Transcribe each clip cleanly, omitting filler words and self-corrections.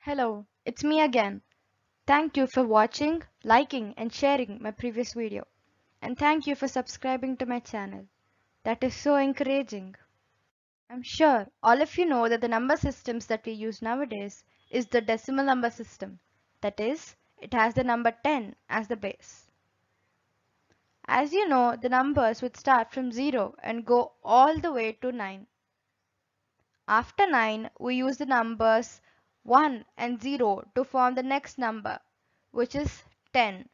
Hello, it's me again. Thank you for watching, liking and sharing my previous video. And thank you for subscribing to my channel. That is so encouraging. I'm sure all of you know that the number systems that we use nowadays is the decimal number system. That is, it has the number 10 as the base. As you know, the numbers would start from 0 and go all the way to 9. After 9, we use the numbers 1 and 0 to form the next number, which is 10.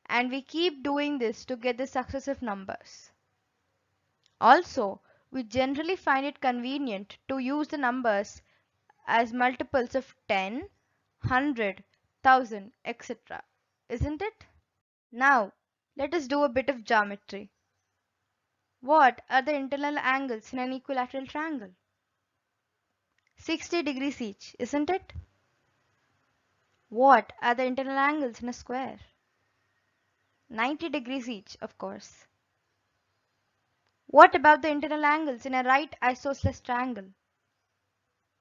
And we keep doing this to get the successive numbers. Also, we generally find it convenient to use the numbers as multiples of 10, 100, 1000, etc. Isn't it? Now, let us do a bit of geometry. What are the internal angles in an equilateral triangle? 60 degrees each, isn't it? What are the internal angles in a square? 90 degrees each, of course. What about the internal angles in a right isosceles triangle?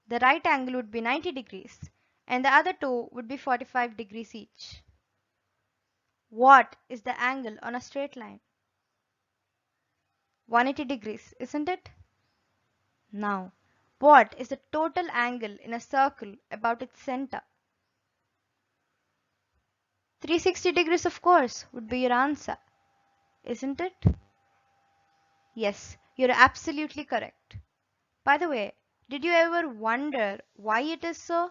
The right angle would be 90 degrees and the other two would be 45 degrees each. What is the angle on a straight line? 180 degrees, isn't it? Now, what is the total angle in a circle about its center? 360 degrees, of course, would be your answer, isn't it? Yes, you're absolutely correct. By the way, did you ever wonder why it is so?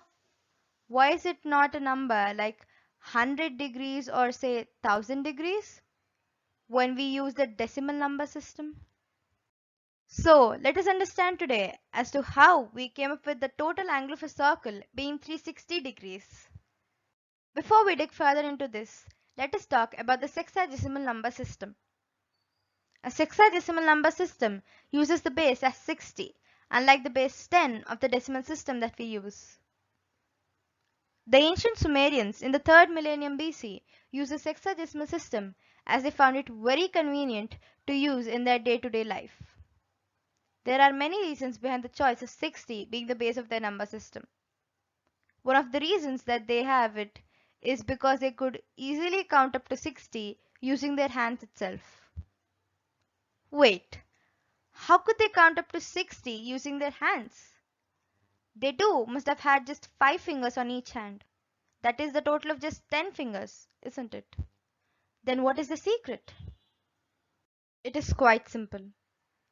Why is it not a number like 100 degrees or say 1000 degrees when we use the decimal number system? So let us understand today as to how we came up with the total angle of a circle being 360 degrees. Before we dig further into this, let us talk about the sexagesimal number system. A sexagesimal number system uses the base as 60, unlike the base 10 of the decimal system that we use. The ancient Sumerians in the 3rd millennium BC used the sexagesimal system as they found it very convenient to use in their day-to-day life. There are many reasons behind the choice of 60 being the base of their number system. One of the reasons that they have it is because they could easily count up to 60 using their hands itself. Wait, how could they count up to 60 using their hands? They too must have had just 5 fingers on each hand. That is the total of just 10 fingers, isn't it? Then what is the secret? It is quite simple.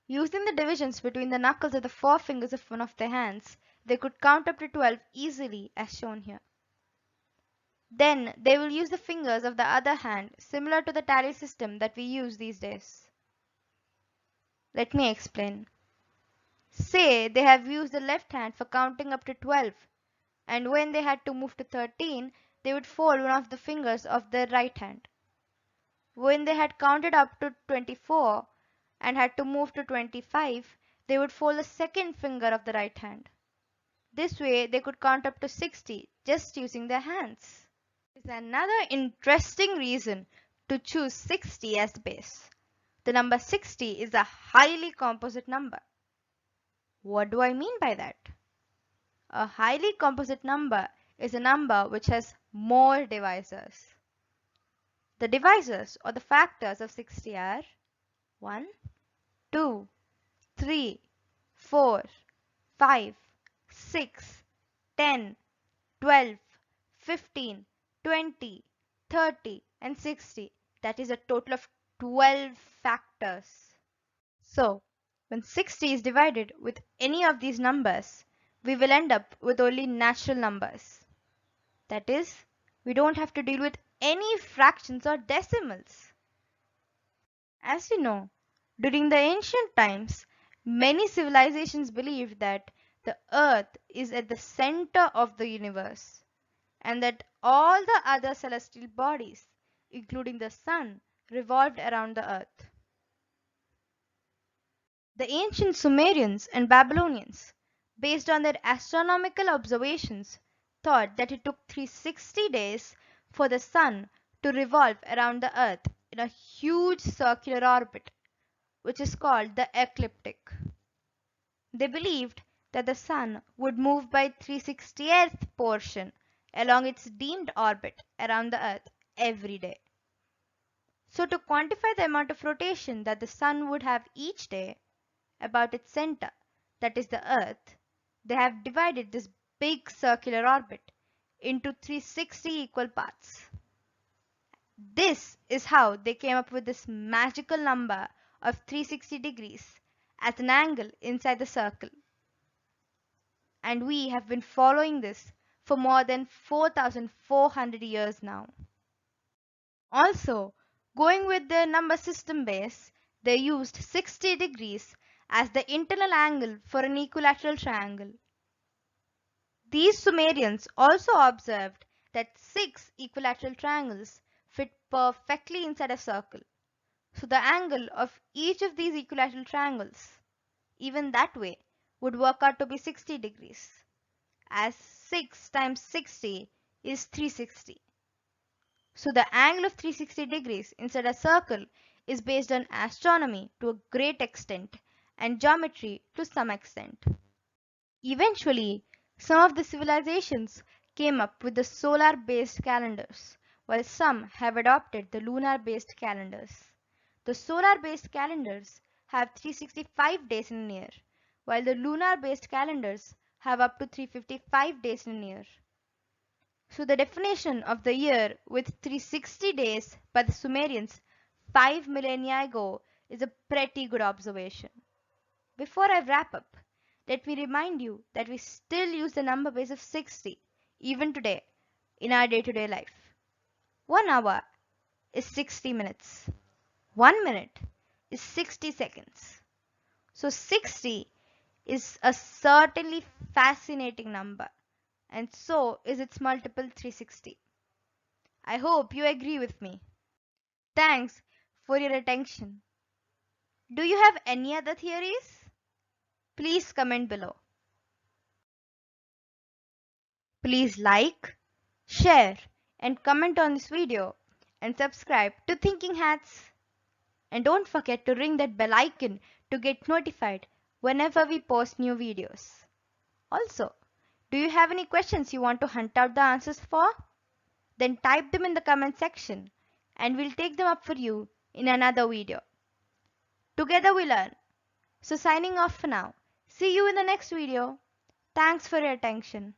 Using the divisions between the knuckles of the forefingers of one of their hands, they could count up to 12 easily as shown here. Then they will use the fingers of the other hand similar to the tally system that we use these days. Let me explain. Say they have used the left hand for counting up to 12 and when they had to move to 13, they would fold one of the fingers of their right hand. When they had counted up to 24 and had to move to 25, they would fold the second finger of the right hand. This way they could count up to 60 just using their hands. Is another interesting reason to choose 60 as the base. The number 60 is a highly composite number. What do I mean by that? A highly composite number is a number which has more divisors. The divisors or the factors of 60 are 1, 2, 3, 4, 5, 6, 10, 12, 15, 20, 30 and 60. That is a total of 12 factors. So, when 60 is divided with any of these numbers, we will end up with only natural numbers. That is, we don't have to deal with any fractions or decimals. As you know, during the ancient times, many civilizations believed that the earth is at the center of the universe and that all the other celestial bodies, including the sun, revolved around the earth. The ancient Sumerians and Babylonians, based on their astronomical observations, thought that it took 360 days for the sun to revolve around the earth in a huge circular orbit, which is called the ecliptic. They believed that the Sun would move by 3/60th portion along its deemed orbit around the Earth every day. So to quantify the amount of rotation that the Sun would have each day about its center, that is the Earth, they have divided this big circular orbit into 360 equal parts. This is how they came up with this magical number of 360 degrees as an angle inside the circle. And we have been following this for more than 4,400 years now. Also, going with their number system base, they used 60 degrees as the internal angle for an equilateral triangle. These Sumerians also observed that 6 equilateral triangles fit perfectly inside a circle. So the angle of each of these equilateral triangles, even that way, would work out to be 60 degrees, as 6 times 60 is 360. So the angle of 360 degrees inside a circle is based on astronomy to a great extent and geometry to some extent. Eventually, some of the civilizations came up with the solar-based calendars, while some have adopted the lunar-based calendars. The solar-based calendars have 365 days in a year, while the lunar-based calendars have up to 355 days in a year. So the definition of the year with 360 days by the Sumerians 5 millennia ago is a pretty good observation. Before I wrap up, let me remind you that we still use the number base of 60 even today in our day-to-day life. 1 hour is 60 minutes. 1 minute is 60 seconds. So 60 is a certainly fascinating number, and so is its multiple 360. I hope you agree with me. Thanks for your attention. Do you have any other theories? Please comment below. Please like, share, and comment on this video and subscribe to Thinking Hats. And don't forget to ring that bell icon to get notified whenever we post new videos. Also, do you have any questions you want to hunt out the answers for? Then type them in the comment section and we'll take them up for you in another video. Together we learn. So signing off for now. See you in the next video. Thanks for your attention.